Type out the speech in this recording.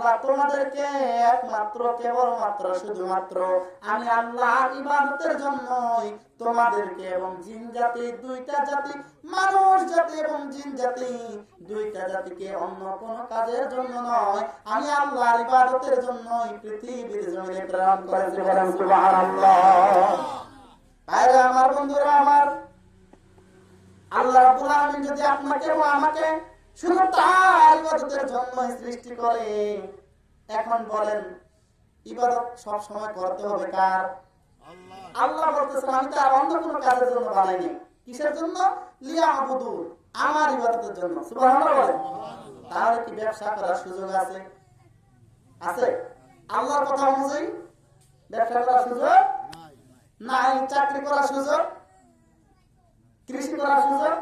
বান্দা তোমাদেরকে একমাত্র কেবলমাত্র শুধুমাত্র আমি আল্লাহর ইবাদতের জন্যই তোমাদেরকে এবং জিন জাতি দুইটা জাতি, মানুষ জাতি এবং জিন জাতি দুইটা জাতিকে অন্য কোনো কাজের জন্য নয়, আমি আল্লাহর ইবাদতের জন্যই পৃথিবীর জমিনে প্রেরণ করেছি। বলেন সুবহানাল্লাহ। ভাইরা আমার, বন্ধুরা আমার, আল্লাহ রাব্বুল আলামিন যদি আপনাকে এবং আমাকে শুধু তার ইবাদতের জন্য সৃষ্টি করে, এখন বলেন ইবাদত সব সময় করতে হবে কার? আল্লাহ বলতেছেন আমি তার অন্য কোনো কাজের জন্য বানাইনি। কিসের জন্য? লিয়াবুদু, আমার ইবাদতের জন্য। সুবহানাল্লাহ বলেন। তাহলে কি ব্যবসা করার সুযোগ আছে? আছে? আল্লাহর কথা অনুযায়ী ব্যবসা করার সুযোগ নাই। চাকরি করার সুযোগ, কৃষি করার সুযোগ